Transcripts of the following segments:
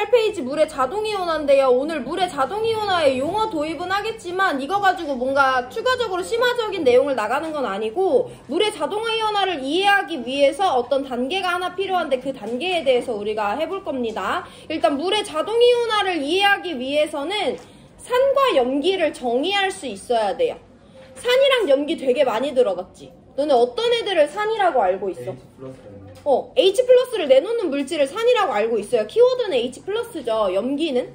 28페이지 물의 자동이온화인데요. 오늘 물의 자동이온화의 용어 도입은 하겠지만 이거 가지고 뭔가 추가적으로 심화적인 내용을 나가는 건 아니고 물의 자동이온화를 이해하기 위해서 어떤 단계가 하나 필요한데 그 단계에 대해서 우리가 해볼 겁니다. 일단 물의 자동이온화를 이해하기 위해서는 산과 염기를 정의할 수 있어야 돼요. 산이랑 염기 되게 많이 들어봤지? 너네 어떤 애들을 산이라고 알고 있어? H+를 내놓는 물질을 산이라고 알고 있어요. 키워드는 H+죠. 염기는?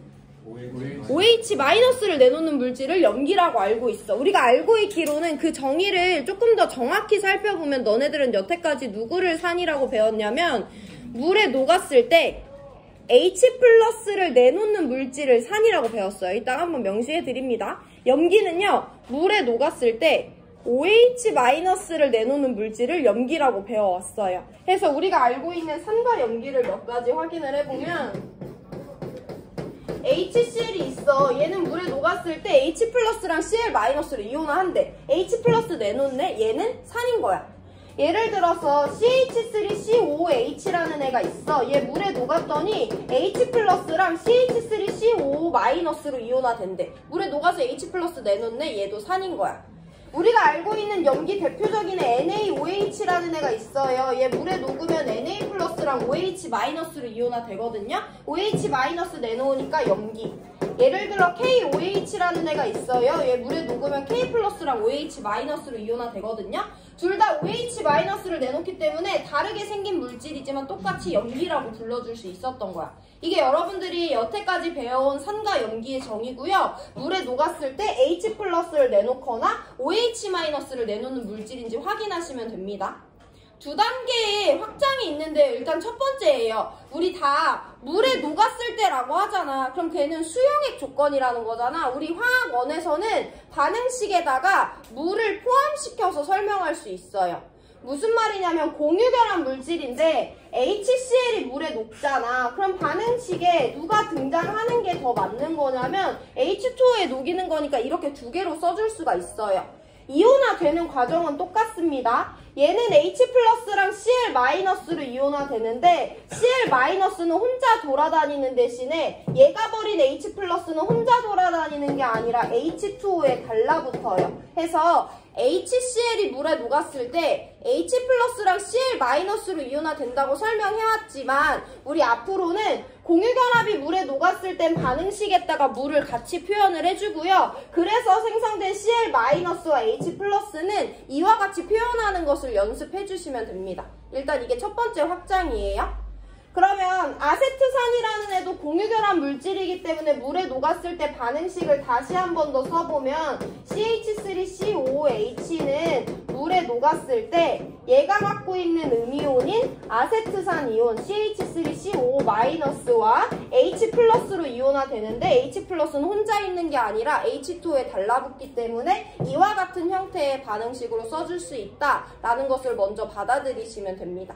OH-를 내놓는 물질을 염기라고 알고 있어. 우리가 알고 있기로는 그 정의를 조금 더 정확히 살펴보면 너네들은 여태까지 누구를 산이라고 배웠냐면 물에 녹았을 때 H+를 내놓는 물질을 산이라고 배웠어요. 이따 한번 명시해 드립니다. 염기는요, 물에 녹았을 때 OH-를 내놓는 물질을 염기라고 배워왔어요. 그래서 우리가 알고 있는 산과 염기를 몇 가지 확인을 해보면 HCl이 있어. 얘는 물에 녹았을 때 H+랑 Cl-를 이온화한대. H+ 내놓네? 얘는 산인 거야. 예를 들어서 CH3COOH라는 애가 있어. 얘 물에 녹았더니 H+랑 CH3COO- 로 이온화된대. 물에 녹아서 H+ 내놓네? 얘도 산인 거야. 우리가 알고 있는 염기 대표적인 애 NaOH라는 애가 있어요. 얘 물에 녹으면 Na+랑 OH- 로 이온화되거든요. OH- 내놓으니까 염기. 예를 들어 KOH라는 애가 있어요. 얘 물에 녹으면 K+랑 OH- 로 이온화되거든요. 둘 다 OH- 를 내놓기 때문에 다르게 생긴 물질이지만 똑같이 염기라고 불러줄 수 있었던 거야. 이게 여러분들이 여태까지 배워온 산과 염기의 정의고요. 물에 녹았을 때 H+를 내놓거나 OH- 를 내놓는 물질인지 확인하시면 됩니다. 두 단계의 확장이 있는데 일단 첫 번째예요. 우리 다 물에 녹았을 때라고 하잖아. 그럼 걔는 수용액 조건이라는 거잖아. 우리 화학원에서는 반응식에다가 물을 포함시켜서 설명할 수 있어요. 무슨 말이냐면 공유결합 물질인데 HCl이 물에 녹잖아. 그럼 반응식에 누가 등장하는 게 더 맞는 거냐면 H2O에 녹이는 거니까 이렇게 두 개로 써줄 수가 있어요. 이온화되는 과정은 똑같습니다. 얘는 H+랑 Cl-로 이온화되는데 Cl-는 혼자 돌아다니는 대신에 얘가 버린 H+는 혼자 돌아다니는 게 아니라 H2O에 달라붙어요. 해서 HCl이 물에 녹았을 때 H+랑 Cl-로 이온화된다고 설명해왔지만 우리 앞으로는 공유결합이 물에 녹았을 땐 반응식에다가 물을 같이 표현을 해주고요. 그래서 생성된 Cl-와 H+는 이와 같이 표현하는 것을 연습해주시면 됩니다. 일단 이게 첫 번째 확장이에요. 그러면 아세트산이라는 애도 공유결합 물질이기 때문에 물에 녹았을 때 반응식을 다시 한 번 더 써보면 CH3COOH는 물에 녹았을 때 얘가 갖고 있는 음이온인 아세트산 이온 CH3COO-와 H+로 이온화되는데 H+는 혼자 있는 게 아니라 H2에 달라붙기 때문에 이와 같은 형태의 반응식으로 써줄 수 있다라는 것을 먼저 받아들이시면 됩니다.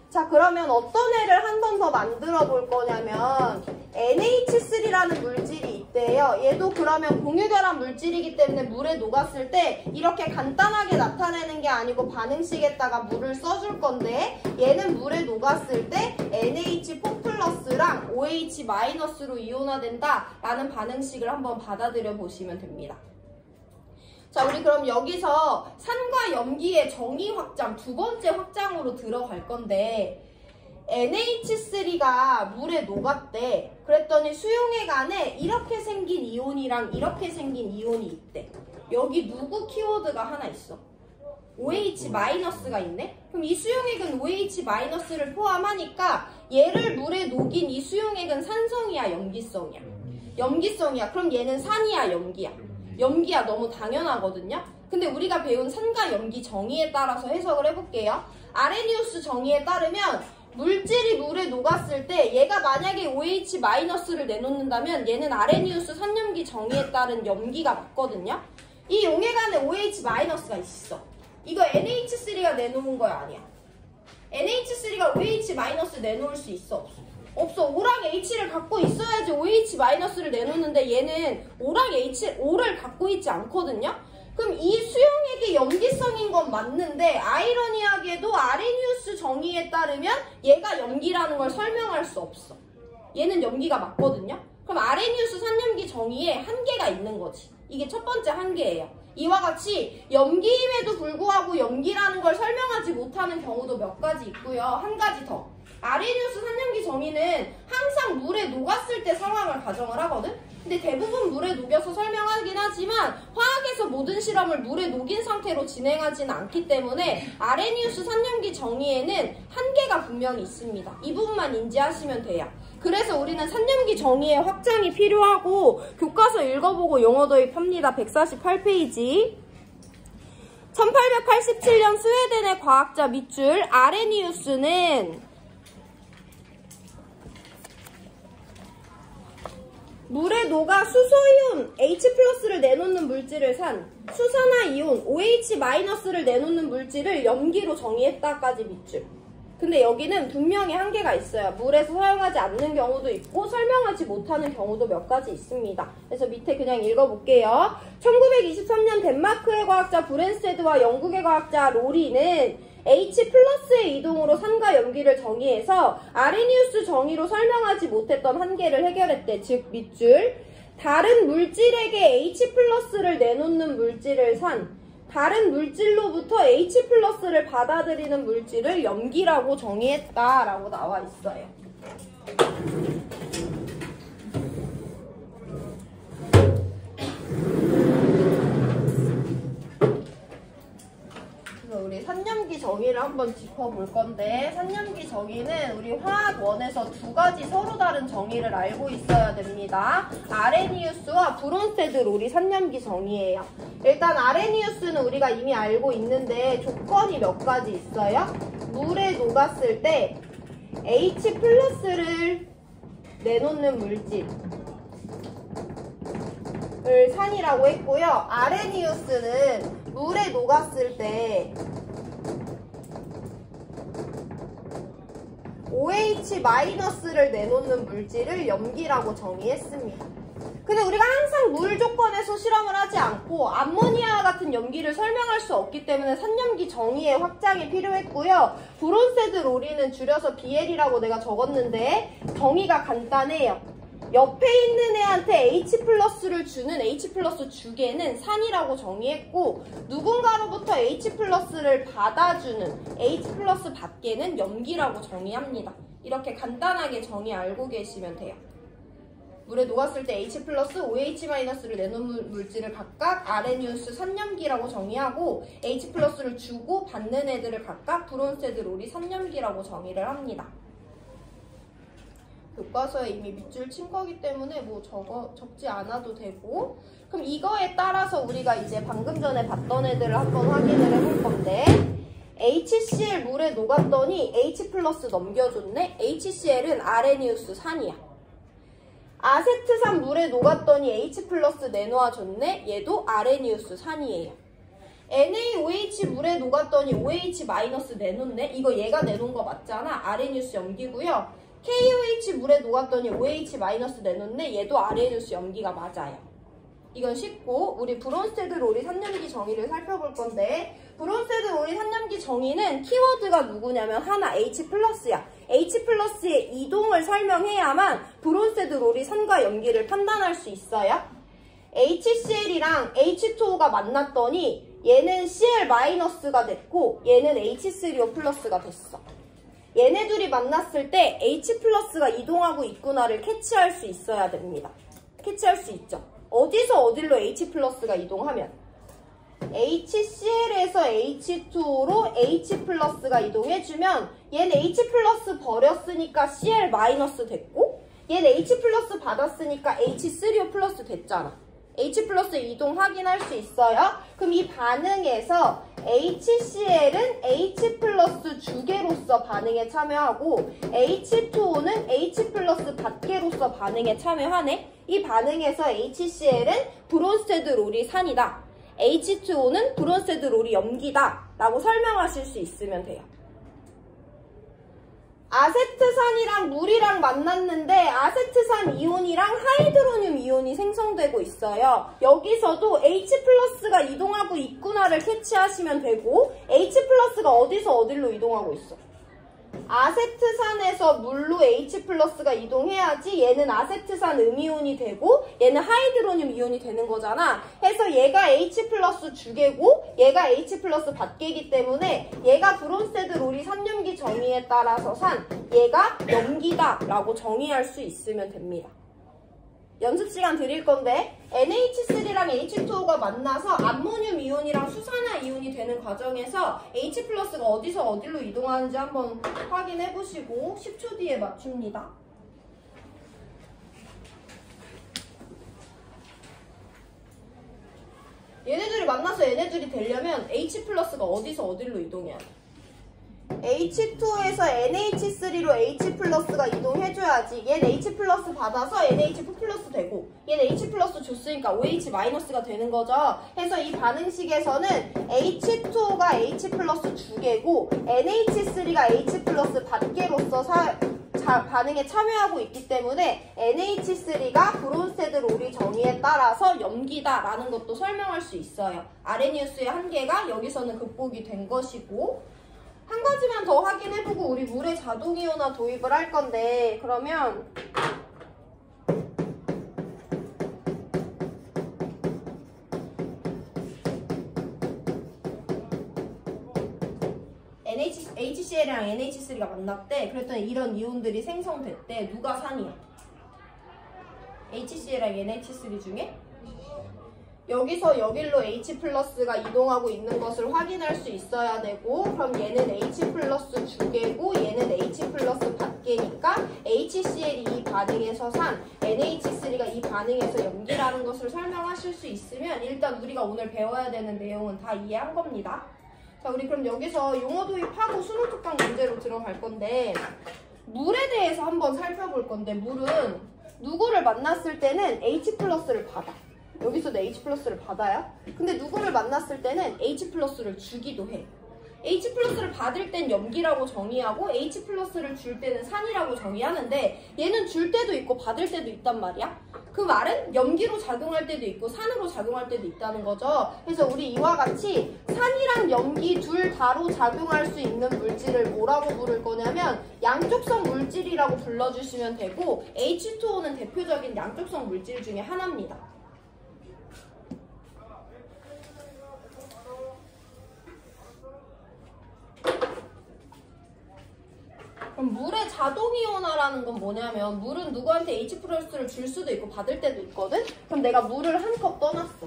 자, 그러면 어떤 애를 한 번 더 만들어 볼 거냐면 NH3라는 물질이 있대요. 얘도 그러면 공유결합 물질이기 때문에 물에 녹았을 때 이렇게 간단하게 나타내는 게 아니고 반응식에다가 물을 써줄 건데 얘는 물에 녹았을 때 NH4+랑 OH- 로 이온화된다라는 반응식을 한번 받아들여 보시면 됩니다. 자, 우리 그럼 여기서 산과 염기의 정의 확장, 두 번째 확장으로 들어갈 건데 NH3가 물에 녹았대. 그랬더니 수용액 안에 이렇게 생긴 이온이랑 이렇게 생긴 이온이 있대. 여기 누구 키워드가 하나 있어? OH-가 있네? 그럼 이 수용액은 OH-를 포함하니까 얘를 물에 녹인 이 수용액은 산성이야, 염기성이야? 염기성이야. 그럼 얘는 산이야, 염기야? 염기야. 너무 당연하거든요. 근데 우리가 배운 산과 염기 정의에 따라서 해석을 해볼게요. 아레니우스 정의에 따르면 물질이 물에 녹았을 때 얘가 만약에 OH-를 내놓는다면 얘는 아레니우스 산염기 정의에 따른 염기가 맞거든요. 이 용액 안에 OH-가 있어. 이거 NH3가 내놓은 거야, 아니야? NH3가 OH- 내놓을 수 있어, 없어? 없어. O랑 H를 갖고 있어야지 OH-를 내놓는데 얘는 O랑 O를 갖고 있지 않거든요? 그럼 이 수용액이 염기성인 건 맞는데 아이러니하게도 아레니우스 정의에 따르면 얘가 염기라는 걸 설명할 수 없어. 얘는 염기가 맞거든요. 그럼 아레니우스 산염기 정의에 한계가 있는 거지. 이게 첫 번째 한계예요. 이와 같이 염기임에도 불구하고 염기라는 걸 설명하지 못하는 경우도 몇 가지 있고요. 한 가지 더. 아레니우스 산염기 정의는 항상 물에 녹았을 때 상황을 가정을 하거든? 근데 대부분 물에 녹여서 설명하긴 하지만 화학에서 모든 실험을 물에 녹인 상태로 진행하지는 않기 때문에 아레니우스 산염기 정의에는 한계가 분명히 있습니다. 이 부분만 인지하시면 돼요. 그래서 우리는 산염기 정의의 확장이 필요하고 교과서 읽어보고 용어 도입합니다. 148페이지. 1887년 스웨덴의 과학자 밑줄 아레니우스는 물에 녹아 수소이온 H+를 내놓는 물질을 산 수산화이온 OH-를 내놓는 물질을 염기로 정의했다까지 밑줄. 근데 여기는 분명히 한계가 있어요. 물에서 사용하지 않는 경우도 있고 설명하지 못하는 경우도 몇 가지 있습니다. 그래서 밑에 그냥 읽어볼게요. 1923년 덴마크의 과학자 브랜스테드와 영국의 과학자 로리는 H+의 이동으로 산과 염기를 정의해서 아레니우스 정의로 설명하지 못했던 한계를 해결했대. 즉 밑줄. 다른 물질에게 H+를 내놓는 물질을 산 다른 물질로부터 H+를 받아들이는 물질을 염기라고 정의했다라고 나와 있어요. 우리 산염기 정의를 한번 짚어볼 건데 산염기 정의는 우리 화학원에서 두 가지 서로 다른 정의를 알고 있어야 됩니다. 아레니우스와 브론스테드 롤이 산염기 정의예요. 일단 아레니우스는 우리가 이미 알고 있는데 조건이 몇 가지 있어요. 물에 녹았을 때 H+를 내놓는 물질을 산이라고 했고요. 아레니우스는 물에 녹았을 때 OH-를 내놓는 물질을 염기라고 정의했습니다. 근데 우리가 항상 물 조건에서 실험을 하지 않고 암모니아 같은 염기를 설명할 수 없기 때문에 산염기 정의의 확장이 필요했고요. 브론세드 로리는 줄여서 BL이라고 내가 적었는데 정의가 간단해요. 옆에 있는 애한테 H+를 주는 H+ 주계는 산이라고 정의했고 누군가로부터 H+를 받아주는 H+ 받게는 염기라고 정의합니다. 이렇게 간단하게 정의 알고 계시면 돼요. 물에 녹았을 때 H+, OH-를 내놓는 물질을 각각 아레니우스 산염기라고 정의하고 H+를 주고 받는 애들을 각각 브론세드 롤이 산염기라고 정의를 합니다. 교과서에 이미 밑줄 친 거기 때문에 뭐 적지 않아도 되고 그럼 이거에 따라서 우리가 이제 방금 전에 봤던 애들을 한번 확인을 해볼 건데 HCl 물에 녹았더니 H+ 넘겨줬네. HCl은 아레니우스 산이야. 아세트산 물에 녹았더니 H+ 내놓아줬네. 얘도 아레니우스 산이에요. NaOH 물에 녹았더니 OH- 내놓네. 이거 얘가 내놓은 거 맞잖아. 아레니우스 염기고요. KOH 물에 녹았더니 OH- 내놓네. 얘도 아레니우스 염기가 맞아요. 이건 쉽고 우리 브론스테드 롤이 산염기 정의를 살펴볼 건데 브론스테드 롤이 산염기 정의는 키워드가 누구냐면 하나 H+야. H+의 이동을 설명해야만 브론스테드 롤이 산과 염기를 판단할 수 있어요. HCl이랑 H2O가 만났더니 얘는 Cl-가 됐고 얘는 H3O+가 됐어. 얘네 둘이 만났을 때 H+가 이동하고 있구나를 캐치할 수 있어야 됩니다. 캐치할 수 있죠. 어디서 어디로 H+가 이동하면 HCl에서 H2O로 H+가 이동해주면 얘는 H+ 버렸으니까 Cl- 됐고 얘는 H+ 받았으니까 H3O+ 됐잖아. H+의 이동 확인할 수 있어요. 그럼 이 반응에서 HCl은 H+ 주계로서 반응에 참여하고 H2O는 H+ 받계로서 반응에 참여하네. 이 반응에서 HCl은 브론스테드 롤이 산이다. H2O는 브론스테드 롤이 염기다. 라고 설명하실 수 있으면 돼요. 아세트산이랑 물이랑 만났는데 아세트산 이온이랑 하이드로늄 이온이 생성되고 있어요. 여기서도 H+가 이동하고 있구나를 캐치하시면 되고 H+가 어디서 어디로 이동하고 있어? 아세트산에서 물로 H+가 이동해야지 얘는 아세트산 음이온이 되고 얘는 하이드로늄 이온이 되는 거잖아. 해서 얘가 H+ 주계고 얘가 H+ 받계이기 때문에 얘가 브론세드 로리 산염기 정의에 따라서 산 얘가 염기다 라고 정의할 수 있으면 됩니다. 연습 시간 드릴 건데 NH3랑 H2O가 만나서 암모늄 이온이랑 수산화 이온이 되는 과정에서 H+가 어디서 어디로 이동하는지 한번 확인해 보시고 10초 뒤에 맞춥니다. 얘네들이 만나서 얘네들이 되려면 H+가 어디서 어디로 이동해야 돼? H2에서 NH3로 H+가 이동해줘야지. 얘는 H+ 받아서 NH4+ 되고 얘는 H+ 줬으니까 OH- 되는 거죠. 해서 이 반응식에서는 H2가 H+ 주계고 NH3가 H+ 받계로서 반응에 참여하고 있기 때문에 NH3가 브론세드 로리 정의에 따라서 염기다라는 것도 설명할 수 있어요. 아레니우스의 한계가 여기서는 극복이 된 것이고 한 가지만 더 확인해보고 우리 물에 자동이온화 도입을 할 건데 그러면 HCl이랑 NH3가 만났대. 그랬더니 이런 이온들이 생성됐대. 누가 산이야? HCl이랑 NH3 중에? 여기서 여길로 H+가 이동하고 있는 것을 확인할 수 있어야 되고 그럼 얘는 H+ 주계고 얘는 H+ 받계니까 HCl이 이 반응에서 산 NH3가 이 반응에서 염기라는 것을 설명하실 수 있으면 일단 우리가 오늘 배워야 되는 내용은 다 이해한 겁니다. 자, 우리 그럼 여기서 용어 도입하고 수능 특강 문제로 들어갈 건데 물에 대해서 한번 살펴볼 건데 물은 누구를 만났을 때는 H+를 받아. 여기서도 H+를 받아요. 근데 누구를 만났을 때는 H+를 주기도 해. H+를 받을 땐 염기라고 정의하고 H+를 줄 때는 산이라고 정의하는데 얘는 줄 때도 있고 받을 때도 있단 말이야. 그 말은 염기로 작용할 때도 있고 산으로 작용할 때도 있다는 거죠. 그래서 우리 이와 같이 산이랑 염기 둘 다로 작용할 수 있는 물질을 뭐라고 부를 거냐면 양쪽성 물질이라고 불러주시면 되고 H2O는 대표적인 양쪽성 물질 중에 하나입니다. 그럼 물의 자동이온화라는 건 뭐냐면 물은 누구한테 H+를 줄 수도 있고 받을 때도 있거든? 그럼 내가 물을 한 컵 떠났어.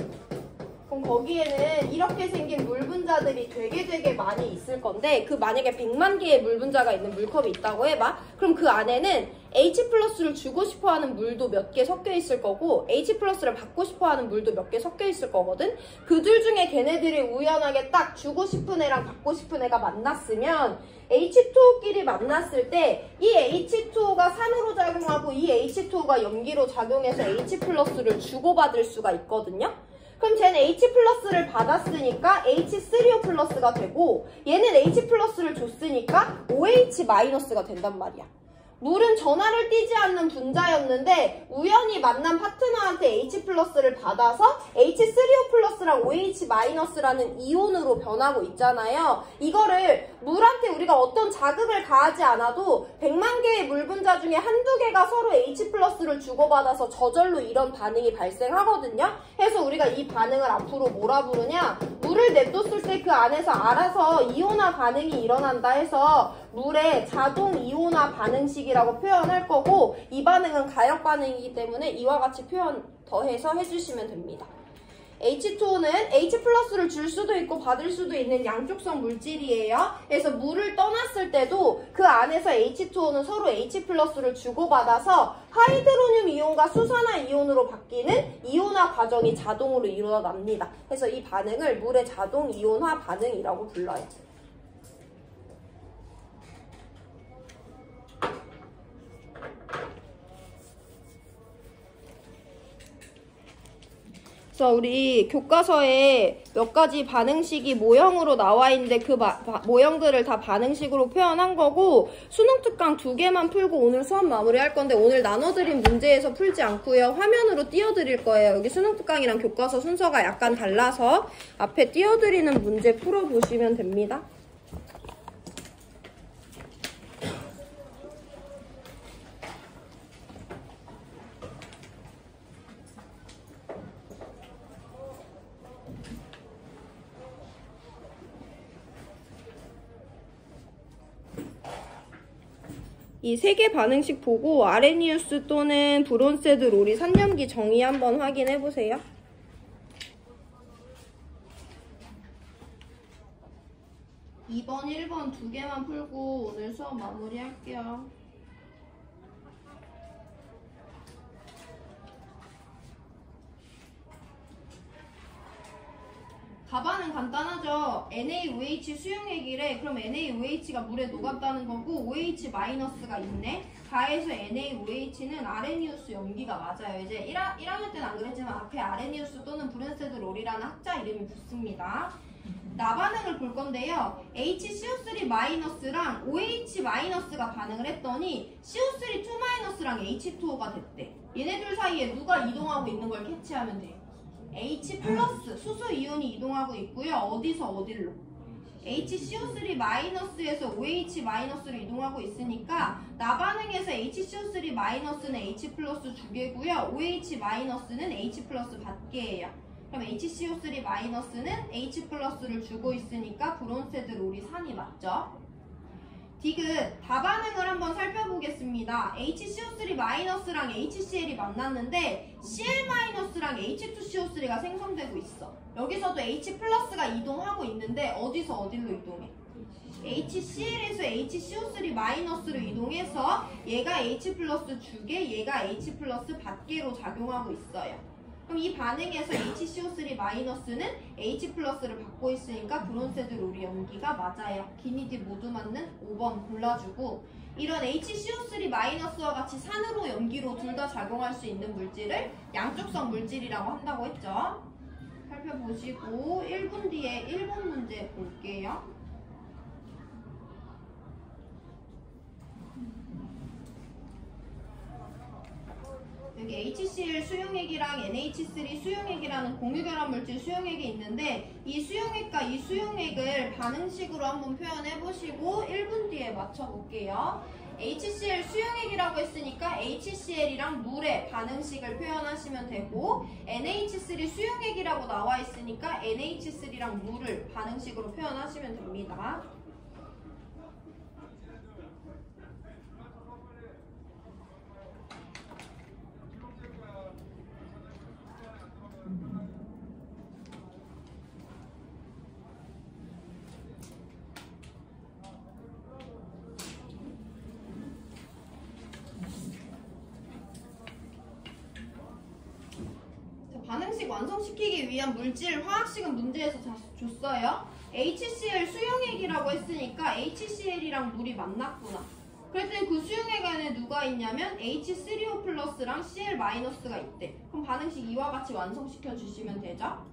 그럼 거기에는 이렇게 생긴 물 분자들이 되게 많이 있을 건데 그 만약에 100만 개의 물 분자가 있는 물컵이 있다고 해봐. 그럼 그 안에는 H+를 주고 싶어하는 물도 몇 개 섞여 있을 거고 H+를 받고 싶어하는 물도 몇 개 섞여 있을 거거든. 그 둘 중에 걔네들이 우연하게 딱 주고 싶은 애랑 받고 싶은 애가 만났으면 H2O끼리 만났을 때 이 H2O가 산으로 작용하고 이 H2O가 염기로 작용해서 H+를 주고받을 수가 있거든요. 그럼 쟤는 H+를 받았으니까 H3O+가 되고 얘는 H+를 줬으니까 OH- 된단 말이야. 물은 전하를 띠지 않는 분자였는데 우연히 만난 파트너한테 H+를 받아서 H3O+랑 OH- 이온으로 변하고 있잖아요. 이거를 물한테 우리가 어떤 자극을 가하지 않아도 100만 개의 물 분자 중에 한두 개가 서로 H+를 주고받아서 저절로 이런 반응이 발생하거든요. 그래서 우리가 이 반응을 앞으로 뭐라 부르냐? 물을 냅뒀을 때 그 안에서 알아서 이온화 반응이 일어난다 해서 물의 자동 이온화 반응식이라고 표현할 거고 이 반응은 가역 반응이기 때문에 이와 같이 표현 더해서 해주시면 됩니다. H2O는 H+를 줄 수도 있고 받을 수도 있는 양쪽성 물질이에요. 그래서 물을 떠났을 때도 그 안에서 H2O는 서로 H+를 주고받아서 하이드로늄 이온과 수산화 이온으로 바뀌는 이온화 과정이 자동으로 일어납니다. 그래서 이 반응을 물의 자동 이온화 반응이라고 불러요. 그래서 우리 교과서에 몇 가지 반응식이 모형으로 나와 있는데 그 모형들을 다 반응식으로 표현한 거고 수능 특강 2개만 풀고 오늘 수업 마무리할 건데 오늘 나눠드린 문제에서 풀지 않고요. 화면으로 띄워드릴 거예요. 여기 수능 특강이랑 교과서 순서가 약간 달라서 앞에 띄워드리는 문제 풀어보시면 됩니다. 이 세 개 반응식 보고 아레니우스 또는 브론세드 로리 산염기 정의 한번 확인해 보세요. 2번, 1번 두 개만 풀고 오늘 수업 마무리할게요. 답안은 간단하죠. NaOH 수용액이래. 그럼 NaOH가 물에 녹았다는 거고 OH-가 있네. 가에서 NaOH는 아레니우스 염기가 맞아요. 이제 1학년 때는 안 그랬지만 앞에 아레니우스 또는 브론세드 롤이라는 학자 이름이 붙습니다. 나반응을 볼 건데요. HCO3-랑 OH-가 반응을 했더니 CO3-2-랑 H2O가 됐대. 얘네들 사이에 누가 이동하고 있는 걸 캐치하면 돼요. H+, 수소 이온이 이동하고 있고요. 어디서 어딜로? HCO3-에서 OH-로 이동하고 있으니까 나반응에서 HCO3-는 H+ 두 개고요. OH-는 H+ 밖에예요. 그럼 HCO3-는 H+를 주고 있으니까 브론세드 로리 산이 맞죠? 디귿 다반응을 한번 살펴보겠습니다. HCO3-랑 HCl이 만났는데 Cl-랑 H2CO3가 생성되고 있어. 여기서도 H+가 이동하고 있는데 어디서 어디로 이동해? HCl에서 HCO3-로 이동해서 얘가 H+ 주게 얘가 H+ 밖에로 작용하고 있어요. 그럼 이 반응에서 HCO3-는 H+를 받고 있으니까 브론세드 로리 염기가 맞아요. 기니디 모두 맞는 5번 골라주고 이런 HCO3-와 같이 산으로 염기로 둘 다 작용할 수 있는 물질을 양쪽성 물질이라고 한다고 했죠. 살펴보시고 1분 뒤에 1번 문제 볼게요. 여기 HCl 수용액이랑 NH3 수용액이라는 공유결합 물질 수용액이 있는데 이 수용액과 이 수용액을 반응식으로 한번 표현해 보시고 1분 뒤에 맞춰볼게요. HCl 수용액이라고 했으니까 HCl이랑 물의 반응식을 표현하시면 되고 NH3 수용액이라고 나와 있으니까 NH3랑 물을 반응식으로 표현하시면 됩니다. 반응식 완성시키기 위한 물질 화학식은 문제에서 줬어요. HCl 수용액이라고 했으니까 HCl이랑 물이 만났구나. 그랬더니 그 수용액 안에 누가 있냐면 H3O+랑 Cl-가 있대. 그럼 반응식 이와 같이 완성시켜 주시면 되죠.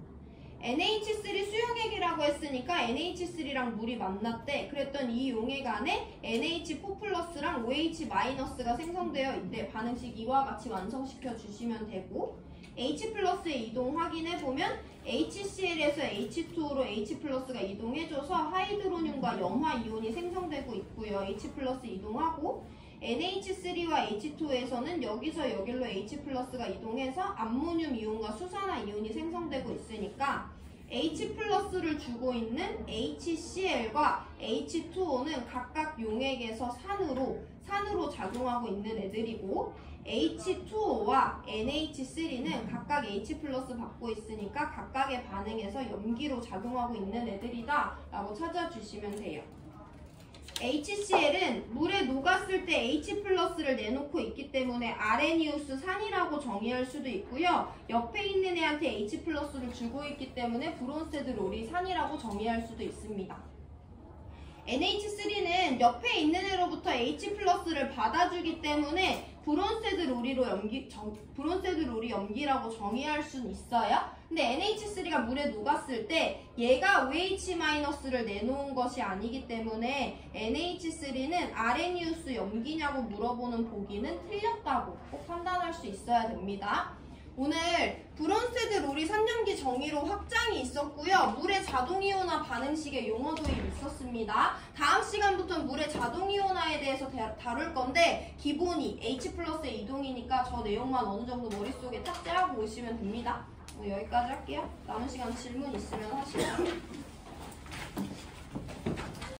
NH3 수용액이라고 했으니까 NH3랑 물이 만났대. 그랬더니 이 용액 안에 NH4+랑 OH-가 생성되어 있대. 반응식 이와 같이 완성시켜 주시면 되고 H+의 이동 확인해보면 HCl에서 H2O로 H+가 이동해줘서 하이드로늄과 염화이온이 생성되고 있고요. H+ 이동하고 NH3와 H2에서는 여기서 여길로 H+가 이동해서 암모늄 이온과 수산화 이온이 생성되고 있으니까 H+를 주고 있는 HCl과 H2O는 각각 용액에서 산으로 작용하고 있는 애들이고 H2O와 NH3는 각각 H+ 받고 있으니까 각각의 반응에서 염기로 작용하고 있는 애들이다 라고 찾아주시면 돼요. HCl은 물에 녹았을 때 H+를 내놓고 있기 때문에 아레니우스 산이라고 정의할 수도 있고요. 옆에 있는 애한테 H+를 주고 있기 때문에 브론세드 로리 산이라고 정의할 수도 있습니다. NH3는 옆에 있는 애로부터 H+를 받아주기 때문에 브론세드 로리 염기라고 정의할 수는 있어요. 근데 NH3가 물에 녹았을 때 얘가 OH-를 내놓은 것이 아니기 때문에 NH3는 아레니우스 염기냐고 물어보는 보기는 틀렸다고 꼭 판단할 수 있어야 됩니다. 오늘 브론세드 로리 산염기 정의로 확장이 있었고요. 물의 자동이온화 반응식의 용어 도입 있었습니다. 다음 시간부터는 물의 자동이온화에 대해서 다룰 건데 기본이 H+의 이동이니까 저 내용만 어느 정도 머릿속에 탑재하고 오시면 됩니다. 여기까지 할게요. 남은 시간 질문 있으면 하시죠.